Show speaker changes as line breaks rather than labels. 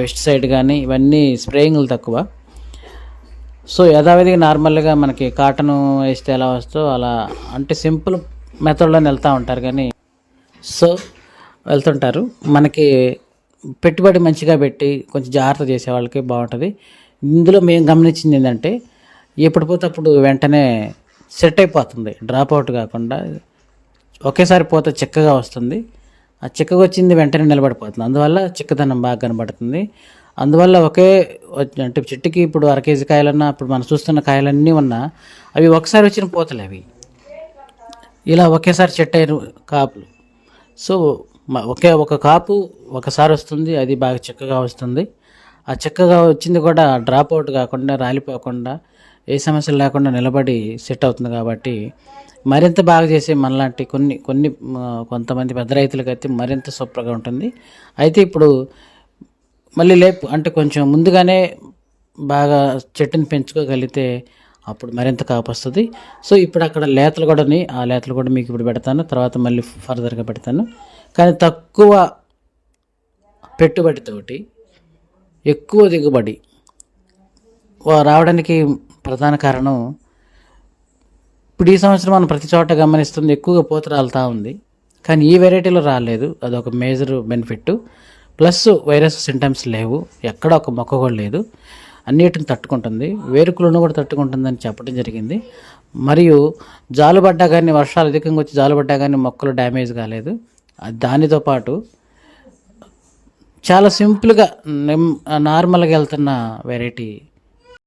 Pesticide కానీ ఇవన్నీ స్ప్రేయింగ్లు తక్కువ. సో యథావిధిగా నార్మల్గా మనకి కాటన్ వేస్తే ఎలా వస్తుందో అలా అంటే సింపుల్ మెథడ్లోనే వెళ్తూ ఉంటారు. కానీ సో వెళ్తుంటారు. మనకి పెట్టుబడి మంచిగా పెట్టి కొంచెం జాగ్రత్త చేసే వాళ్ళకి బాగుంటుంది. ఇందులో మేము గమనించింది ఏంటంటే ఎప్పుడు పోతే అప్పుడు వెంటనే సెట్ అయిపోతుంది, డ్రాప్ అవుట్ కాకుండా ఒకేసారి పోతే చిక్కగా వస్తుంది. ఆ చిక్కగా వచ్చింది వెంటనే నిలబడిపోతుంది, అందువల్ల చిక్కదనం బాగా కనబడుతుంది. అందువల్ల ఒకే అంటే చెట్టుకి ఇప్పుడు 1 కేజీ కాయలన్నా ఇప్పుడు మనం చూస్తున్న కాయలన్నీ ఉన్నా అవి ఒకసారి వచ్చిన పోతలే అవి ఇలా ఒకేసారి చెట్టు అయిన కాపులు. సో ఒక కాపు ఒకసారి వస్తుంది, అది బాగా చిక్కగా వస్తుంది. ఆ చిక్కగా వచ్చింది కూడా డ్రాప్ అవుట్ కాకుండా రాలిపోకుండా ఏ సమస్యలు లేకుండా నిలబడి సెట్ అవుతుంది. కాబట్టి మరింత బాగా చేసే మనలాంటి కొంతమంది పెద్ద రైతులకైతే మరింత సూపర్గా ఉంటుంది. అయితే ఇప్పుడు మళ్ళీ అంటే కొంచెం ముందుగానే బాగా చెట్టుని పెంచుకోగలిగితే అప్పుడు మరింత కాపు వస్తుంది. సో ఇప్పుడు అక్కడ లేతలు కూడా ఉన్నాయి, ఆ లేతలు కూడా మీకు ఇప్పుడు పెడతాను, తర్వాత మళ్ళీ ఫర్దర్గా పెడతాను. కానీ తక్కువ పెట్టుబడితోటి ఎక్కువ దిగుబడి రావడానికి ప్రధాన కారణం ఇప్పుడు ఈ సంవత్సరం మనం ప్రతి చోట గమనిస్తుంది ఎక్కువగా పూత రాలుతూ ఉంది. కానీ ఈ వెరైటీలో రాలేదు, అదొక major benefit. Plus virus symptoms లేవు, ఎక్కడ ఒక మొక్క కూడా లేదు, అన్నిటిని తట్టుకుంటుంది, వేరుకులను కూడా తట్టుకుంటుందని చెప్పడం జరిగింది. మరియు జాలుబడ్డా కానీ వర్షాలు అధికంగా వచ్చి జాలుబడ్డా కానీ మొక్కలు డ్యామేజ్ కాలేదు. దానితో పాటు చాలా సింపుల్గా నార్మల్గా వెళ్తున్న వెరైటీ